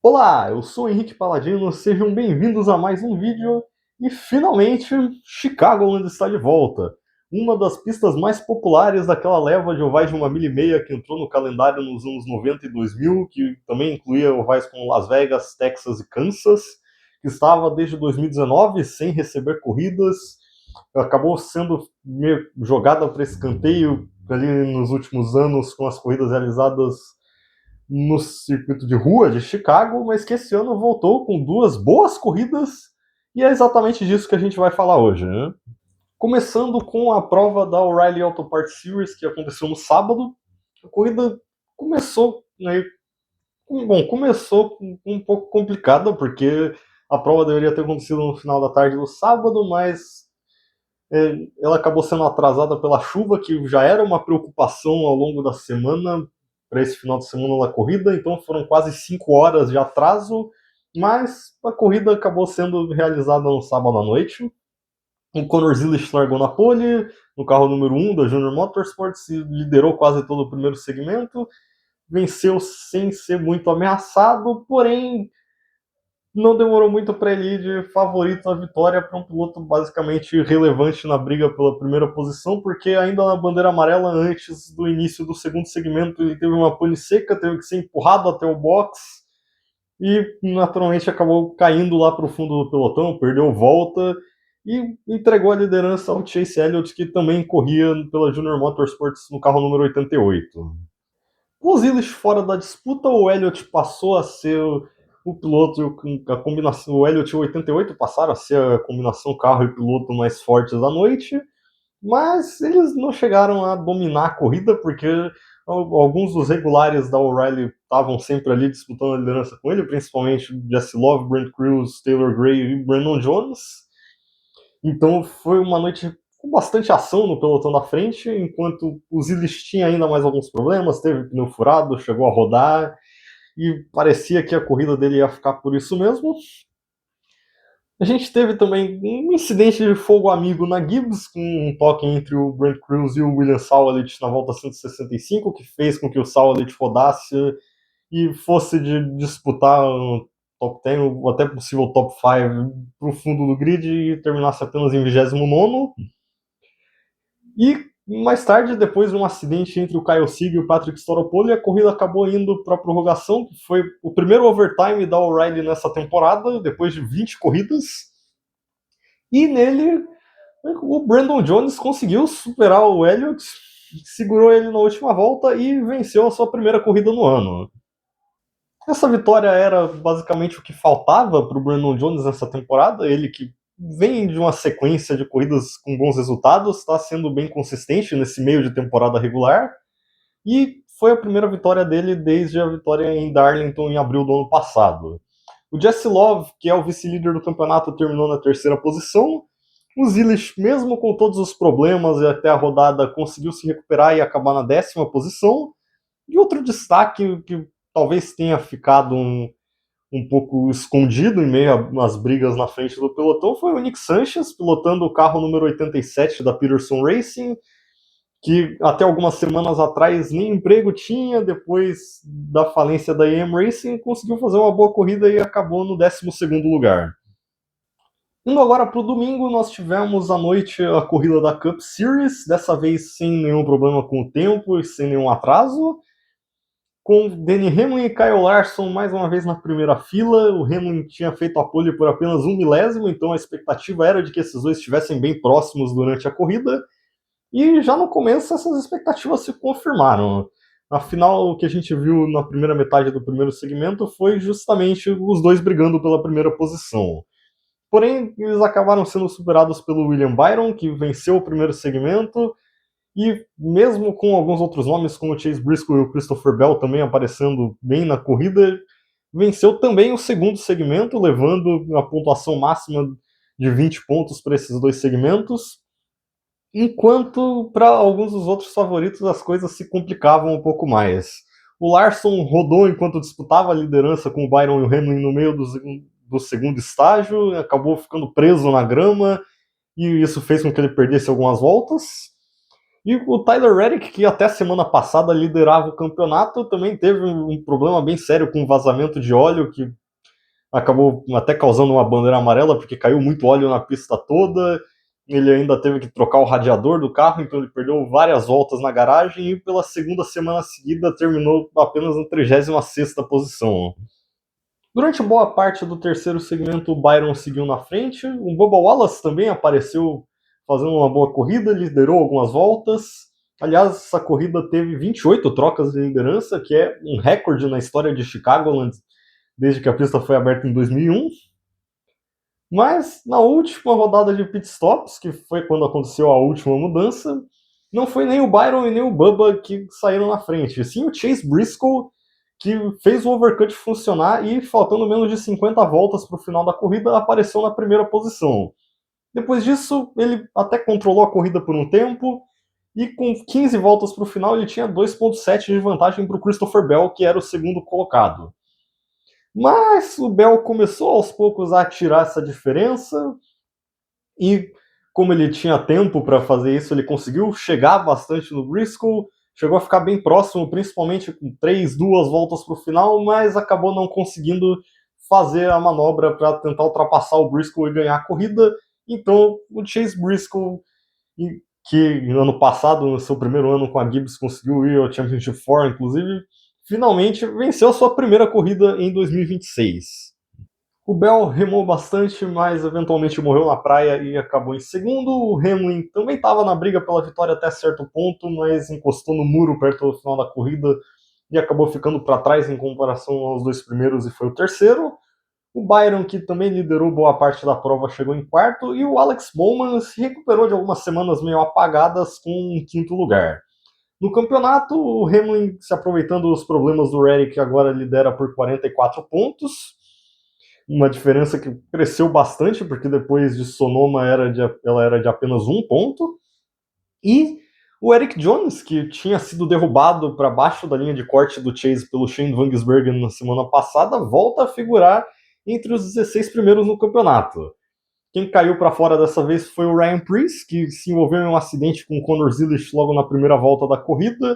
Olá, eu sou o Henrique Paladino, sejam bem-vindos a mais um vídeo e finalmente Chicagoland está de volta. Uma das pistas mais populares daquela leva de ovais de 1,5 milha que entrou no calendário nos anos 90 e 2000, que também incluía ovais como Las Vegas, Texas e Kansas, que estava desde 2019 sem receber corridas, acabou sendo meio jogada para escanteio ali nos últimos anos com as corridas realizadas no circuito de rua de Chicago, mas que esse ano voltou com duas boas corridas e é exatamente disso que a gente vai falar hoje, né? Começando com a prova da O'Reilly Auto Parts Series que aconteceu no sábado, a corrida começou, né, começou um pouco complicada porque a prova deveria ter acontecido no final da tarde do sábado, mas ela acabou sendo atrasada pela chuva, que já era uma preocupação ao longo da semana, para esse final de semana da corrida, então foram quase 5 horas de atraso, mas a corrida acabou sendo realizada no sábado à noite. O Conor Zilisch largou na pole, no carro número 1 da Junior Motorsports, e liderou quase todo o primeiro segmento, venceu sem ser muito ameaçado, porém não demorou muito para ele ir de favorito à vitória para um piloto basicamente relevante na briga pela primeira posição, porque ainda na bandeira amarela, antes do início do segundo segmento, ele teve uma pane seca, teve que ser empurrado até o box e naturalmente acabou caindo lá para o fundo do pelotão, perdeu volta e entregou a liderança ao Chase Elliott, que também corria pela Junior Motorsports no carro número 88. Com os Illes fora da disputa, o Elliott passou a ser o piloto, a combinação, o Elliott e o 88 passaram a ser a combinação carro e piloto mais fortes da noite, mas eles não chegaram a dominar a corrida, porque alguns dos regulares da O'Reilly estavam sempre ali disputando a liderança com ele, principalmente Jesse Love, Brent Crews, Taylor Gray e Brandon Jones. Então foi uma noite com bastante ação no pelotão da frente, enquanto o Zilis tinha ainda mais alguns problemas, teve pneu furado, chegou a rodar, e parecia que a corrida dele ia ficar por isso mesmo. A gente teve também um incidente de fogo amigo na Gibbs, com um toque entre o Brent Crews e o William Sawallit na volta 165, que fez com que o Sawallit rodasse e fosse de disputar um top 10, ou até possível top 5 para o fundo do grid e terminasse apenas em 29º. E mais tarde, depois de um acidente entre o Kyle Sieg e o Patrick Staropoli, a corrida acabou indo para a prorrogação, que foi o primeiro overtime da O'Reilly nessa temporada, depois de 20 corridas. E nele, o Brandon Jones conseguiu superar o Elliott, segurou ele na última volta e venceu a sua primeira corrida no ano. Essa vitória era basicamente o que faltava para o Brandon Jones nessa temporada, ele que vem de uma sequência de corridas com bons resultados, está sendo bem consistente nesse meio de temporada regular, e foi a primeira vitória dele desde a vitória em Darlington em abril do ano passado. O Jesse Love, que é o vice-líder do campeonato, terminou na terceira posição. O Zilisch, mesmo com todos os problemas e até a rodada, conseguiu se recuperar e acabar na 10ª posição. E outro destaque que talvez tenha ficado um pouco escondido em meio às brigas na frente do pelotão foi o Nick Sanchez, pilotando o carro número 87 da Peterson Racing, que até algumas semanas atrás nem emprego tinha, depois da falência da AM Racing, conseguiu fazer uma boa corrida e acabou no 12º lugar. Indo agora para o domingo, nós tivemos à noite a corrida da Cup Series, dessa vez sem nenhum problema com o tempo e sem nenhum atraso, com Denny Hamlin e Kyle Larson mais uma vez na primeira fila. O Hamlin tinha feito a pole por apenas 1 milésimo, então a expectativa era de que esses dois estivessem bem próximos durante a corrida, e já no começo essas expectativas se confirmaram. Afinal, o que a gente viu na primeira metade do primeiro segmento foi justamente os dois brigando pela primeira posição. Porém, eles acabaram sendo superados pelo William Byron, que venceu o primeiro segmento, e mesmo com alguns outros nomes, como o Chase Briscoe e o Christopher Bell também aparecendo bem na corrida, venceu também o segundo segmento, levando a pontuação máxima de 20 pontos para esses dois segmentos, enquanto para alguns dos outros favoritos as coisas se complicavam um pouco mais. O Larson rodou enquanto disputava a liderança com o Byron e o Hamlin no meio do segundo estágio, acabou ficando preso na grama, e isso fez com que ele perdesse algumas voltas. E o Tyler Reddick, que até a semana passada liderava o campeonato, também teve um problema bem sério com vazamento de óleo, que acabou até causando uma bandeira amarela, porque caiu muito óleo na pista toda. Ele ainda teve que trocar o radiador do carro, então ele perdeu várias voltas na garagem e pela segunda semana seguida terminou apenas na 36ª posição. Durante boa parte do terceiro segmento, o Byron seguiu na frente. O Bubba Wallace também apareceu fazendo uma boa corrida, liderou algumas voltas. Aliás, essa corrida teve 28 trocas de liderança, que é um recorde na história de Chicagoland, desde que a pista foi aberta em 2001. Mas na última rodada de pitstops, que foi quando aconteceu a última mudança, não foi nem o Byron e nem o Bubba que saíram na frente, sim o Chase Briscoe, que fez o overcut funcionar e, faltando menos de 50 voltas para o final da corrida, apareceu na primeira posição. Depois disso, ele até controlou a corrida por um tempo, e com 15 voltas para o final, ele tinha 2,7 de vantagem para o Christopher Bell, que era o segundo colocado. Mas o Bell começou aos poucos a tirar essa diferença, e como ele tinha tempo para fazer isso, ele conseguiu chegar bastante no Briscoe, chegou a ficar bem próximo, principalmente com 2 voltas para o final, mas acabou não conseguindo fazer a manobra para tentar ultrapassar o Briscoe e ganhar a corrida. Então o Chase Briscoe, que ano passado, no seu primeiro ano com a Gibbs, conseguiu ir ao Championship 4, inclusive, finalmente venceu a sua primeira corrida em 2026. O Bell remou bastante, mas eventualmente morreu na praia e acabou em segundo. O Hamlin também estava na briga pela vitória até certo ponto, mas encostou no muro perto do final da corrida e acabou ficando para trás em comparação aos dois primeiros e foi o terceiro. O Byron, que também liderou boa parte da prova, chegou em quarto, e o Alex Bowman se recuperou de algumas semanas meio apagadas com um quinto lugar. No campeonato, o Hamlin, se aproveitando dos problemas do Reddick, agora lidera por 44 pontos, uma diferença que cresceu bastante, porque depois de Sonoma ela era de apenas 1 ponto. E o Eric Jones, que tinha sido derrubado para baixo da linha de corte do Chase pelo Shane Van Gisbergen na semana passada, volta a figurar entre os 16 primeiros no campeonato. Quem caiu para fora dessa vez foi o Ryan Preece, que se envolveu em um acidente com o Conor Zilisch logo na primeira volta da corrida,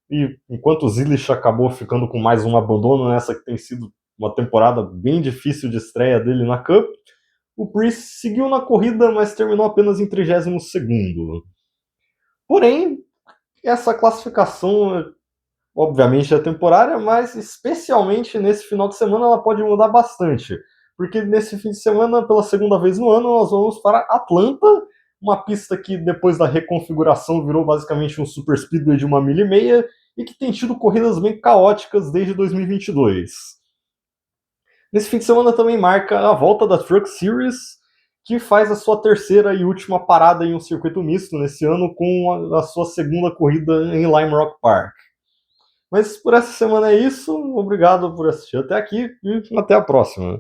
e enquanto o Zilisch acabou ficando com mais um abandono nessa que tem sido uma temporada bem difícil de estreia dele na Cup, o Preece seguiu na corrida, mas terminou apenas em 32º. Porém, essa classificação, obviamente, é temporária, mas especialmente nesse final de semana ela pode mudar bastante. Porque nesse fim de semana, pela segunda vez no ano, nós vamos para Atlanta, uma pista que depois da reconfiguração virou basicamente um super speedway de 1,5 milha e que tem tido corridas bem caóticas desde 2022. Nesse fim de semana também marca a volta da Truck Series, que faz a sua terceira e última parada em um circuito misto nesse ano, com a sua segunda corrida em Lime Rock Park. Mas por essa semana é isso. Obrigado por assistir até aqui e até a próxima.